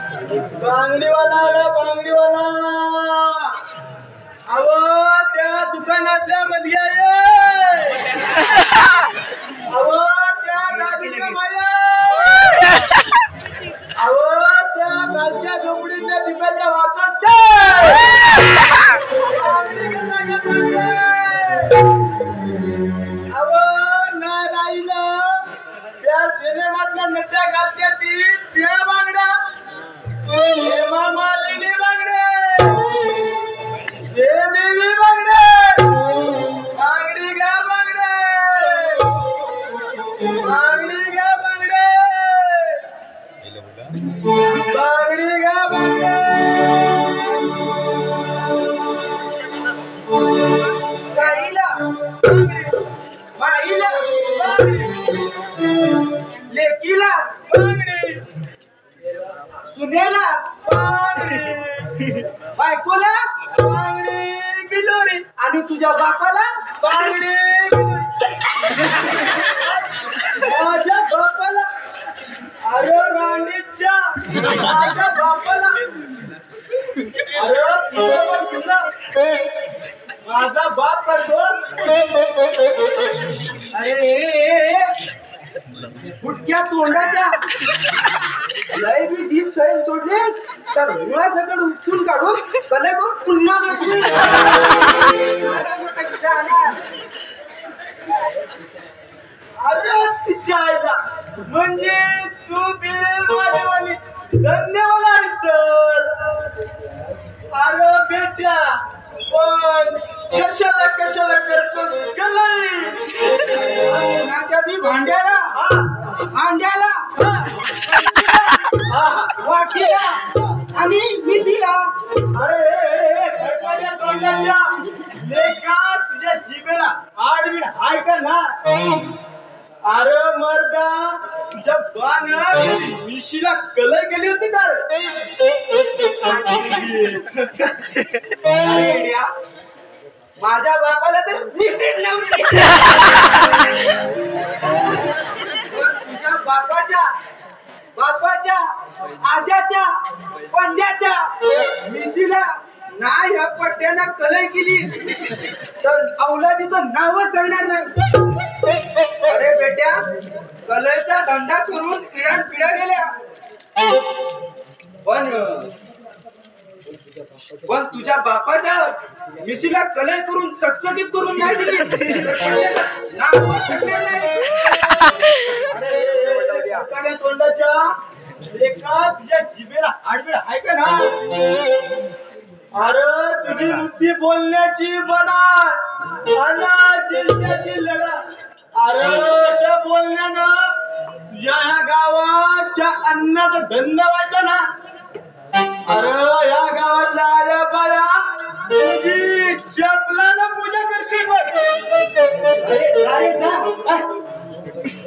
बांगडीवाला आला बांगडीवाला. अहो त्या दुकानाच्या मध्ये आहे. अहो त्या दादीच्या माया. अहो त्या गालच्या झोपडीच्या दिव्याच्या वासात अहो ना राहिलं त्या सिनेमातल्या नट्या घालत्या ती त्या बांगड्या. हेमा मालिनी बांगडे, श्रीदेवी बांगडे, बांगडी घ्या बांगडे, बांगडी घ्या बांगडे, बांगडी घ्या बांगडे. गाईला बाईला बांगडी, लेकीला बांगडी, सुनेला बांगडी, बायकोला बांगडी बिलोरी आणि तुझ्या बापाला बांगडी बिलोरी. माझ्या बापाला अरे राणीच्या माझ्या बापाला अरे तुझा माझा बाप करतो. अरे फुटक्या तोंडाच्या लय बी जीभ सैल सोडलीस तर मुळासकट उपसून काढून कले करून पुन्हा बसली. अरे तिच्या आईला म्हणजे तू बी माझ्यावाली धन्यवाद आहेस तर. अरे बेट्या पण कशाला कशाला करतोस गलाई. कोणाच्या बी भांड्याला भांड्याला वाटीला आणि मिशीला. अरे खडकाच्या तोंडाच्या लेका तुझ्या जिभेला आडबीड हाय का ना. अरे मर्दा तुझ्या बाण मिशीला कलर गेली होती का. माझ्या बापाला तर मिशीच नव्हती. तुझ्या बापाच्या बापाच्या आज्याच्या पंड्याच्या मिशीला नाही ह्या पट्ट्यानं कलई केली तर औलादीचं नावच सांगणार नाही. अरे बेट्या कलईचा धंदा करून पिढ्यान पिढ्या गेल्या पण तुझ्या बापाच्या मिशीला कलई करून चकचकीत करून नाही दिली तर नावच सांगणार नाही. अरे तोंडाच्या एका तुझ्या जिभेला आडवेळ आहे का ना. अरे तुझी बुद्धी बोलण्याची बडा जिंकण्याची लढा. अरे अशा बोलण्यानं तुझ्या ह्या गावाच्या अन्नाचं धंदा व्हायचा ना. अरे या गावातल्या आल्या बाया तुझी चपलानं पूजा करते बघ.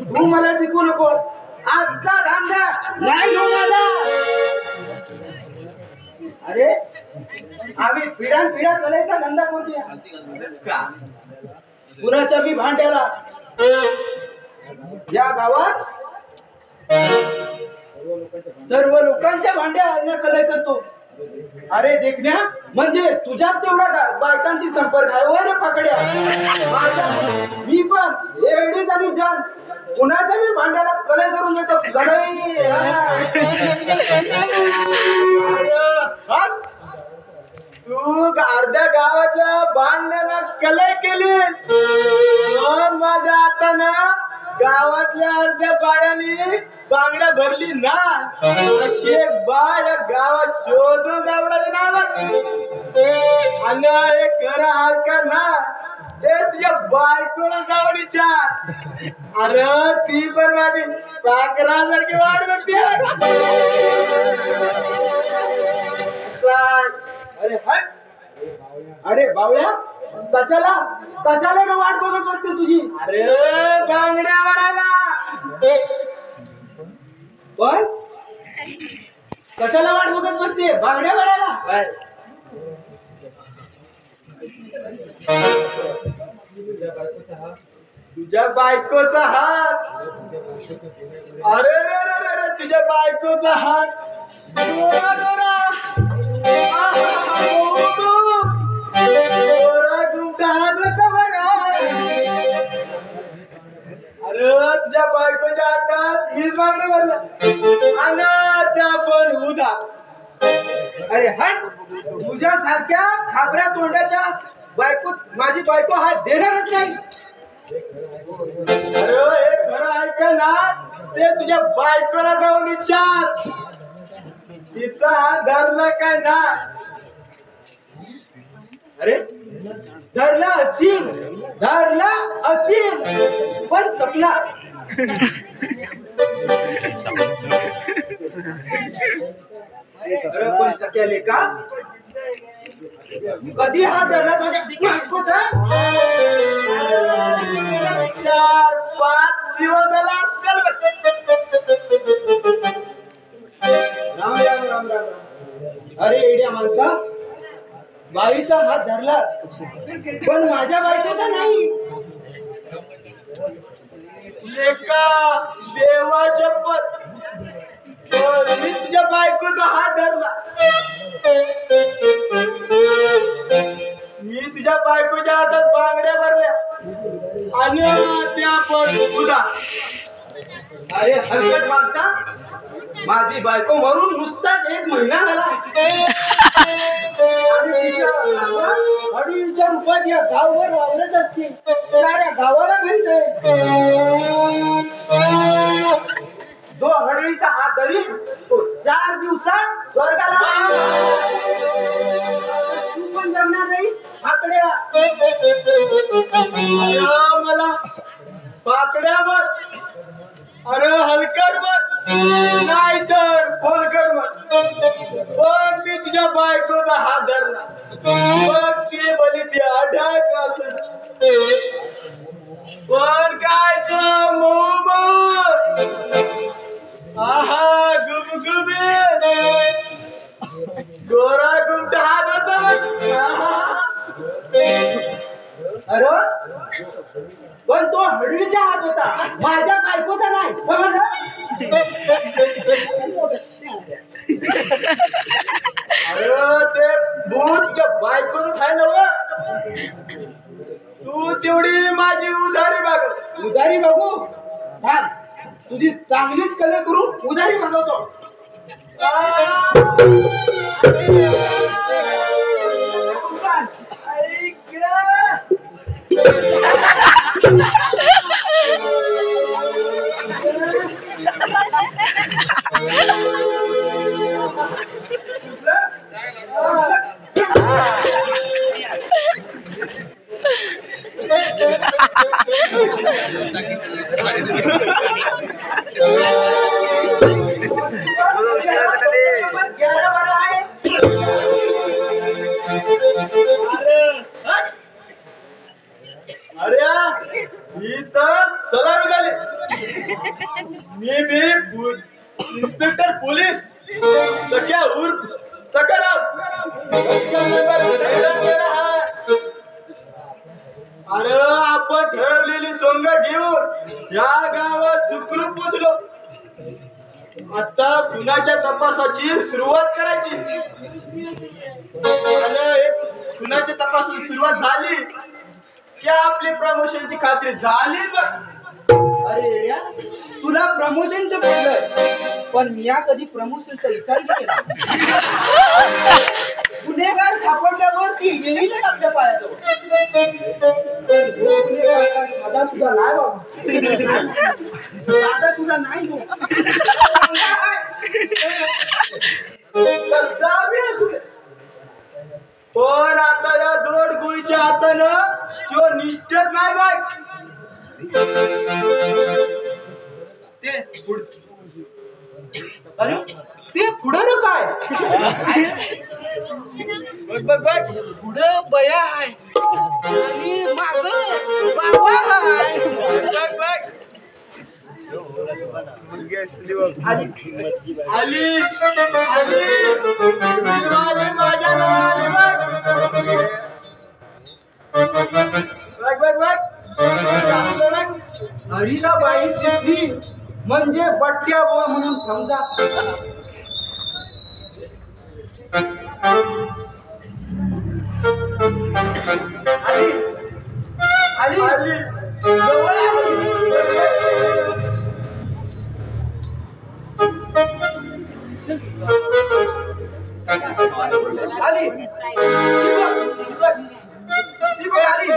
तू मला शिकू नको. आजचा धंदा नाही मला. अरे आम्ही पिढ्यान पिढ्या कलेचा धंदा करतोय का. कुणाच्या बी भांड्याला या गावात सर्व लोकांच्या भांड्या कलई करतो. अरे देखण्या म्हणजे तुझ्यात तेवढा बायकांची संपर्क आहे वर पकड्या. मी पण एवढीच आणि जाण कुणाच्या बी भांड्याला कलई करून देतो. तू अर्ध्या गावातल्या भांड्याला कलई केलीस. माझ्या हातानं गावातल्या अर्ध्या बायांनी बांगड्या भरली ना. अशी बाय गावात शोधून जावडाची नावात आणि हे खरं आहे का ना ते तुझ्या बायकोला जावडीच्या. अरे ती पण माझी 11,000 वाट बघते. अरे अरे बावळ्या कशाला कशाला ना वाट बघत बसते तुझी. अरे बांगड्या भरायला पण कशाला वाट बघत बसते बांगड्या भरायला. तुझ्या बायकोचा हात. अरे रे रे रे तुझ्या बायकोचा हात डोरा डोरा डोरा गुंडा हात बघा. अरे तुझ्या बायकोच्या हातात मीच मागणं भरलं आणि त्या पण उदा. अरे हट, तुझ्यासारख्या खाबऱ्या तोंडाच्या बायको माझी बायको हात देणारच नाही. अरे हे खरं ऐका ना, ते तुझ्या बायकोला जाऊन विचार, तिचा हात धरला काय ना. अरे धरला असील पण सपनात. अरे पण सख्याले का कधी हात धरला माझ्या बायकोचा? 4-5 दिवस झाला असतील. राम राम राम राम. अरे एड्या माणसा, बाईचा हात धरला पण माझ्या बायकोचा नाही. लेका देवा शपथ, मी तुझ्या बायकोचा हात धरला. मी तुझ्या बायकोच्या हातात बांगड्या भरल्या आणि त्या पण उदा. अरे हलकट माणसा, माझी बायको मरून नुसताच 1 महिना झाला आणि तिच्या अडीच्या रूपात या गावावर वावरत असते. साऱ्या गावाला माहित आहे. जो हडळीचा हात धरील तो 4 दिवसात स्वर्गाला. तू पण जमणार नाही पाकड्या. मला पाकड्यावर, अरे हलकट बन नाही तर खोलकट बन, पण मी तुझ्या बायकोचा हात धरला. पण ते भले ते आढळ असेल, पण काय तर मोम. आहा गुबगुबे गोरा गुंडा हात होता. अरे पण तो हडळीचा हात होता, माझ्या बायकोचा नाही, समजलं? अरे ते भूतच्या बायकोच आहे ना. तू तेवढी माझी उधारी माग. उधारी बघू थांब, तुझी चांगलीच कले करून उधारी मागवतो. अरे ही तर सलामी झाली. मी बी इन्स्पेक्टर पोलीस सख्या उर्फ सकाराम. अरे आपण ठरवलेली सोंग घेऊन या गावात सुखरूप पोचलो. आता खुनाच्या तपासाची सुरुवात करायची. खुनाच्या तपासाची सुरुवात झाली की आपली प्रमोशनची खात्री झाली. अरे या तुला प्रमोशनचं पडलं, पण मी कधी प्रमोशनचा विचार केला. गुन्हेगार सापडल्यावर ती येईलच आपल्या पायाजवळ. साधा सुद्धा नाही बाबा, साधा सुद्धा नाही. पण आता या दोड गुळीच्या हातानं तो निष्ठत नाही बाय. अरे ते पुढं काय बघ बघ, पुढं बया आहे आणि माग बाबा आहे. बघ बघ आली आली आली माझ्या नावाने बघ बघ बघ. हरीला बाई दिसली म्हणजे बट्ट्या बोल म्हणून समजा. आली आली आली जवळ आली ती बघ आली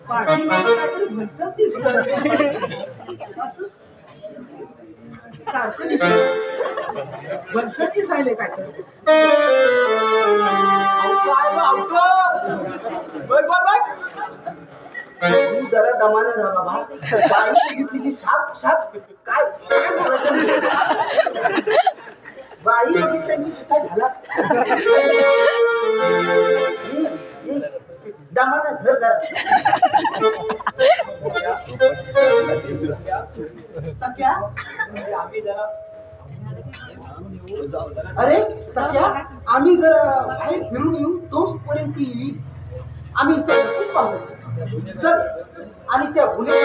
पाठी मला काहीतरी भलतंच दिसत असं सारखं दिसत भलतंच दिसायले काहीतरी तू जरा दमाने राहा बाबा बाई बघितली की साप साप काय काय बोलायचं बाई बघितली कसा झाला दमाने धर जरा सख्या अरे सख्या आम्ही जरा बाहेर फिरून येऊ तोपर्यंत येईल आम्ही इथे खूप पाहू चल आणि त्या गुन्हे